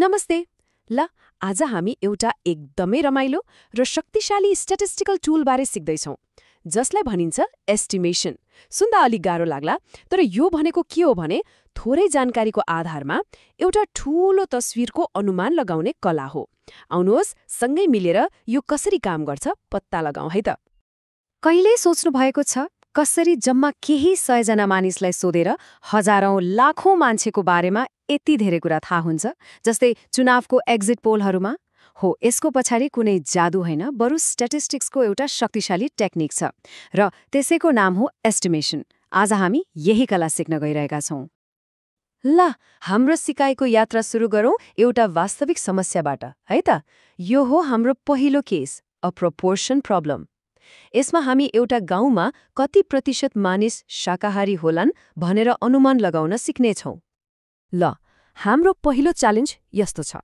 नमस्ते। ल आज हामी एउटा एकदमै रमाइलो र शक्तिशाली स्ट्याटिस्टिकल टुलबारे सिक्दैछौँ जसलाई भनिन्छ एस्टिमेसन। सुन्दा अलिक गाह्रो लाग्ला, तर यो भनेको के हो भने थोरै जानकारीको आधारमा एउटा ठूलो तस्विरको अनुमान लगाउने कला हो। आउनुहोस् सँगै मिलेर यो कसरी काम गर्छ पत्ता लगाउँ है त। कहिल्यै सोच्नु भएको छ कसरी जम्मा केही 100 जना मानिसलाई सोधेर हजारौं लाखौं मान्छेको बारेमा यति धेरै कुरा थाहा हुन्छ, जस्तै चुनावको एक्जिट पोलहरूमा? हो, यसको पछाडि कुनै जादु होइन, बरु स्ट्याटिस्टिक्सको एउटा शक्तिशाली टेक्निक छ र त्यसैको नाम हो एस्टिमेसन। आज हामी यही कला सिक्न गइरहेका छौं। ल हाम्रो सिकाइको यात्रा सुरु गरौँ एउटा वास्तविक समस्याबाट है त। यो हो हाम्रो पहिलो केस, अ प्रोपोर्सन प्रब्लम। यसमा हामी एउटा गाउँमा कति प्रतिशत मानिस शाकाहारी होलान् भनेर अनुमान लगाउन सिक्नेछौँ। ल हाम्रो पहिलो च्यालेन्ज यस्तो छ।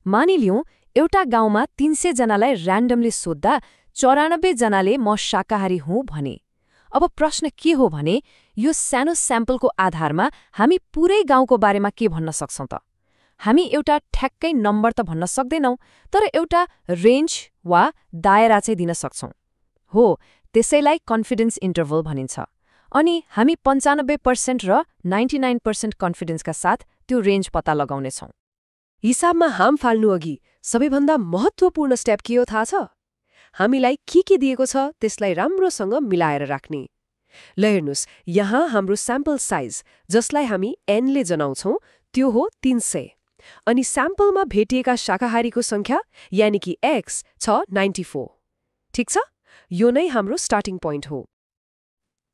मानिलिउँ एउटा गाउँमा 300 जनालाई र्यान्डमली सोद्धा 94 जनाले म शाकाहारी हुँ भने। अब प्रश्न के हो भने यो सानो स्याम्पलको आधारमा हामी पुरै गाउँको बारेमा के भन्न सक्छौँ त? हामी एउटा ठ्याक्कै नम्बर त भन्न सक्दैनौँ, तर एउटा रेन्ज वा दायरा चाहिँ दिन सक्छौँ। हो, त्यसैलाई कन्फिडेन्स इन्टरभल भनिन्छ। अनि हामी 95% र 99% कन्फिडेन्सका साथ त्यो रेन्ज पत्ता लगाउनेछौँ। हिसाबमा हाम फाल्नु अघि सबैभन्दा महत्त्वपूर्ण स्टेप के हो थाहा छ? हामीलाई के दिएको छ त्यसलाई राम्रोसँग मिलाएर राख्ने। ल हेर्नुस्, यहाँ हाम्रो स्याम्पल साइज जसलाई हामी n ले जनाउँछौँ त्यो हो 300। अनि स्याम्पलमा भेटिएका शाकाहारीको संख्या यानि कि x छ 94। ठिक छ, यो नै हाम्रो स्टार्टिङ पोइन्ट हो।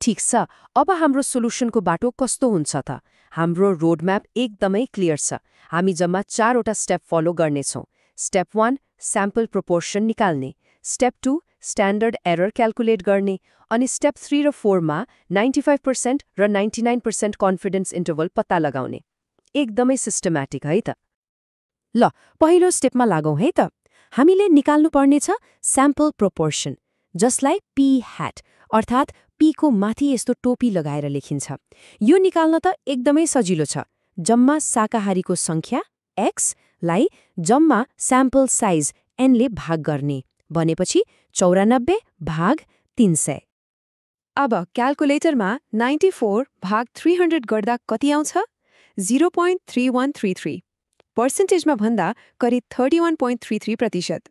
ठिक छ, अब हाम्रो सोलुसनको बाटो कस्तो हुन्छ त? हाम्रो रोडम्याप एकदमै क्लियर छ। हामी जम्मा 4वटा स्टेप फलो गर्नेछौँ। स्टेप 1 स्याम्पल प्रोपोर्सन निकाल्ने, स्टेप 2 स्ट्यान्डर्ड एरर क्याल्कुलेट गर्ने, अनि स्टेप 3 र 4 मा 95% र 99% कन्फिडेन्स इन्टरभल पत्ता लगाउने। एकदमै सिस्टमेटिक है त। ल पहिलो स्टेपमा लागौँ है त। हामीले निकाल्नुपर्ने छ स्याम्पल प्रोपोर्सन, जसलाई पी ह्याट अर्थात् पीको माथि यस्तो टोपी लगाएर लेखिन्छ। यो निकाल्न त एकदमै सजिलो छ। जम्मा शाकाहारीको संख्या x लाई जम्मा स्याम्पल साइज n ले भाग गर्ने भनेपछि 94 भाग 300। अब क्याल्कुलेटरमा 94 भाग 300 गर्दा कति आउँछ? 0.3133। पर्सेन्टेजमा भन्दा करिब 31.33%।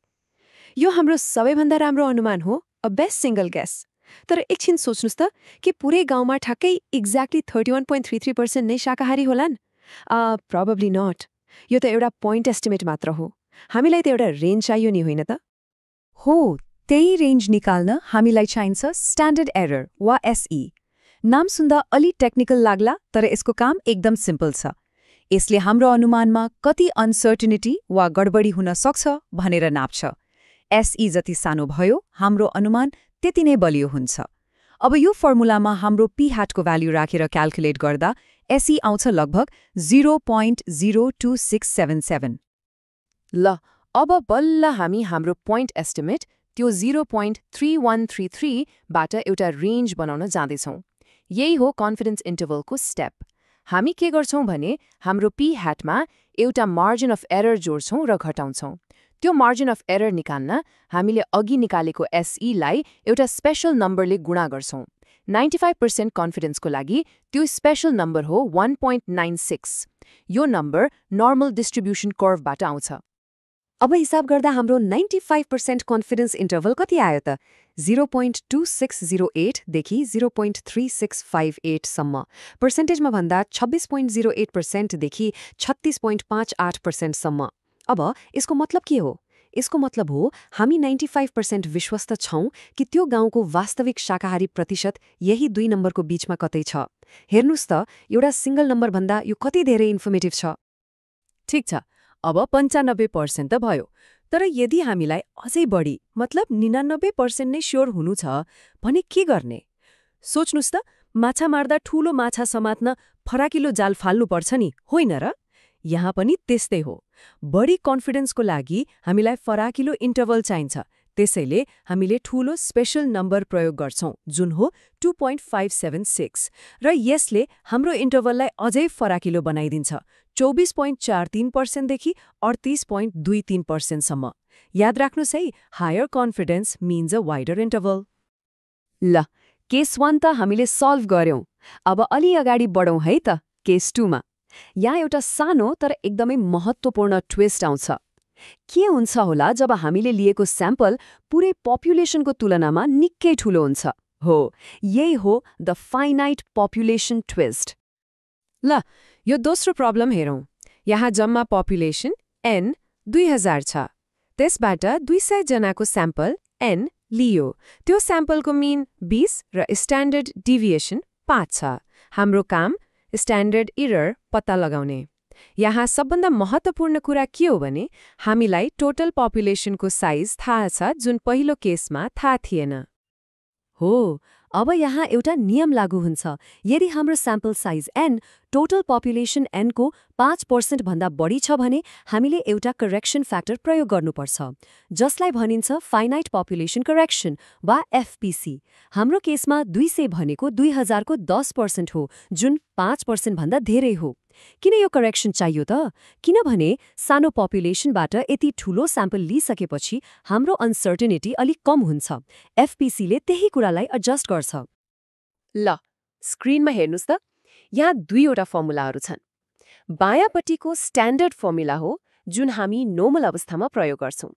यो हाम्रो सबैभन्दा राम्रो अनुमान हो, अ बेस्ट सिंगल गेस। तर एकछिन सोच्नुस् त, के पुरै गाउँमा ठ्याक्कै एक्ज्याक्टली 31.33% नै शाकाहारी होलान्? Probably not. यो त एउटा पोइन्ट एस्टिमेट मात्र हो। हामीलाई त एउटा रेन्ज चाहियो नि, होइन त? हो, त्यही रेन्ज निकाल्न हामीलाई चाहिन्छ स्ट्यान्डर्ड एरर वा एसई। नाम सुन्दा अलि टेक्निकल लाग्ला, तर यसको काम एकदम सिम्पल छ। यसले हाम्रो अनुमानमा कति अनसर्टेनिटी वा गडबडी हुन सक्छ भनेर नाप्छ। एसई जति सानो भयो हाम्रो अनुमान त्यति नै बलियो हुन्छ। अब यो फर्मुलामा हाम्रो पी ह्याटको भ्याल्यु राखेर क्याल्कुलेट गर्दा एसई आउँछ लगभग 0.02677। ल अब बल्ल हामी हाम्रो पोइन्ट एस्टिमेट त्यो 0.3133 बाट एउटा रेन्ज बनाउन जाँदैछौँ। यही हो कन्फिडेन्स इन्टरभलको स्टेप। हामी के गर्छौँ भने हाम्रो पी ह्याटमा एउटा मार्जिन अफ एरर जोड्छौँ र घटाउँछौँ। त्यो मार्जिन अफ एरर निकाल्न हामीले अघि निकालेको एसईलाई एउटा स्पेशल नम्बरले गुणा गर्छौँ। 95% कन्फिडेन्सको लागि त्यो स्पेशल नम्बर हो 1.96। यो नम्बर नर्मल डिस्ट्रिब्युसन कर्वबाट आउँछ। अब हिसाब गर्दा हाम्रो 95% कन्फिडेन्स इन्टरभल कति आयो त? 0.2608 देखि 0.3658 सम्म। पर्सेन्टेजमा भन्दा 26.08% देखि 36.58% सम्म। अब यसको मतलब के हो? यसको मतलब हो हामी 95% विश्वस्त छौं कि त्यो गाउँको वास्तविक शाकाहारी प्रतिशत यही 2 नम्बरको बीचमा कतै छ। हेर्नुस् त, एउटा सिंगल नम्बर भन्दा यो कति धेरै इन्फर्मेटिभ छ। ठिक छ, अब 95% त भयो। तर यदि हामीलाई अझै बढी मतलब 99% नै स्योर हुनु छ भने के गर्ने? सोच्नुस् त, माछा मार्दा ठूलो माछा समात्न फराकिलो जाल फाल्नुपर्छ नि, होइन र? यहाँ पनि त्यस्तै हो। बढी कन्फिडेन्सको लागि हामीलाई फराकिलो इन्टरभल चाहिन्छ। त्यसैले हामीले ठूलो स्पेशल नम्बर प्रयोग गर्छौं, जुन हो 2.576। र यसले हाम्रो इन्टरभललाई अझै फराकिलो बनाइदिन्छ। 24.43% देखि 38.23% सम्म। याद राख्नुहोस् है, higher confidence means a wider interval. ल, केस 1 त हामीले सल्भ गर्यौं। अब अलि अगाडि बढौं है त केस 2 मा। यहाँ एउटा सानो तर एकदमै महत्त्वपूर्ण ट्विस्ट आउँछ। के हुन्छ होला जब हामीले लिएको स्याम्पल पुरै पपुलेसनको तुलनामा निकै ठूलो हुन्छ? हो, यही हो द फाइनाइट पपुलेसन ट्विस्ट। ल, यो दोस्रो प्रब्लम हेरौँ। यहाँ जम्मा पपुलेसन N 2000 छ। त्यसबाट 200 जनाको स्याम्पल N लियो। त्यो स्याम्पलको मिन 20 र स्ट्यान्डर्ड डिभिएसन 5 छ। हाम्रो काम स्ट्यान्डर्ड एरर पत्ता लगाउने। यहाँ सबभन्दा महत्त्वपूर्ण कुरा के हो भने हामीलाई टोटल पपुलेसनको साइज थाहा छ, जुन पहिलो केसमा थाहा थिएन। हो, अब यहाँ एउटा नियम लागू हुन्छ। यदि हाम्रो sample size N total population N को 5% भन्दा बढी छ भने हामीले एउटा करेक्सन फ्याक्टर प्रयोग गर्नुपर्छ, जसलाई भनिन्छ फाइनाइट पपुलेसन करेक्सन वा FPC। हाम्रो केसमा 200 भनेको 2000 को 10% हो, जुन 5% भन्दा धेरै हो। किन यो करेक्सन चाहियो त? किनभने सानो पपुलेसनबाट यति ठूलो स्याम्पल लिइसकेपछि हाम्रो अनसर्टेनिटी अलिक कम हुन्छ। FPC ले त्यही कुरालाई एडजस्ट गर्छ। ल, स्क्रिनमा हेर्नुस् त, यहाँ दुईवटा फर्मुलाहरू छन्। बायाँपट्टिको स्ट्यान्डर्ड फर्मुला हो, जुन हामी नर्मल अवस्थामा प्रयोग गर्छौं।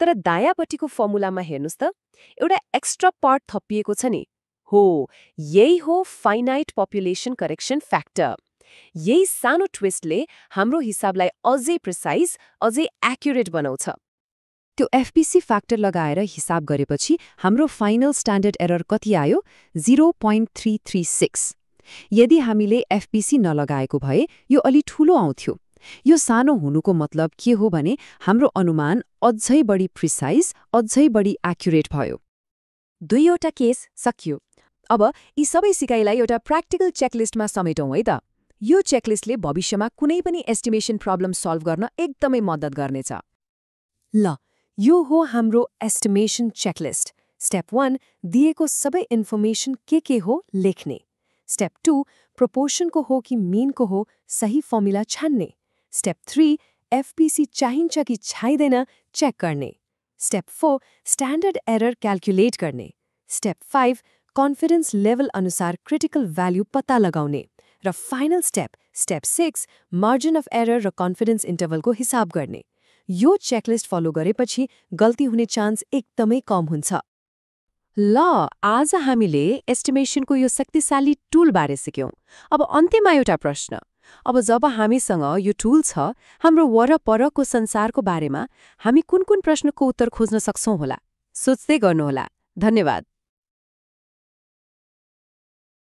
तर दायाँपट्टिको फर्मुलामा हेर्नुस् त, एउटा एक्स्ट्रा पार्ट थपिएको छ नि। हो, यही हो फाइनाइट पपुलेसन करेक्सन फ्याक्टर। यही सानो ट्विस्टले हाम्रो हिसाबलाई अझै प्रिसाइज, अझै एक्युरेट बनाउँछ। त्यो FPC फ्याक्टर लगाएर हिसाब गरेपछि हाम्रो फाइनल स्ट्यान्डर्ड एरर कति आयो? 0.336। यदि हामीले FPC नलगाएको भए यो अलि ठूलो आउँथ्यो। यो सानो हुनुको मतलब के हो भने हाम्रो अनुमान अझै बढी प्रिसाइज, अझै बढी एक्युरेट भयो। दुईवटा केस सकियो। अब यी सबै सिकाइलाई एउटा प्र्याक्टिकल चेकलिस्टमा समेटौँ है त। यो चेकलिस्टले भविष्यमा कुनै पनि एस्टिमेसन प्रब्लम सल्भ गर्न एकदमै मद्दत गर्नेछ। ल, यो हो हाम्रो एस्टिमेसन चेकलिस्ट। स्टेप 1 दिएको सबै इन्फर्मेसन के हो लेख्ने। स्टेप 2 प्रोपोर्सनको हो कि मीनको हो सही फर्मुला छान्ने। स्टेप 3 FPC चाहिन्छ कि चाहिँदैन चेक गर्ने। स्टेप 4 स्ट्यान्डर्ड एरर क्याल्कुलेट गर्ने। स्टेप 5 कन्फिडेन्स लेभल अनुसार क्रिटिकल भ्याल्यु पत्ता लगाउने। र final step 6 margin of error र कन्फिडेन्स इन्टरभलको हिसाब गर्ने। यो चेकलिस्ट फलो गरेपछि गल्ती हुने चान्स एकदमै कम हुन्छ। ल, आज हामीले एस्टिमेसनको यो शक्तिशाली टुलबारे सिक्यौं। अब अन्त्यमा एउटा प्रश्न। अब जब हामीसँग यो टुल छ, हाम्रो वरपरको संसारको बारेमा हामी कुन प्रश्नको उत्तर खोज्न सक्छौं होला? सोच्दै गर्नुहोला। धन्यवाद।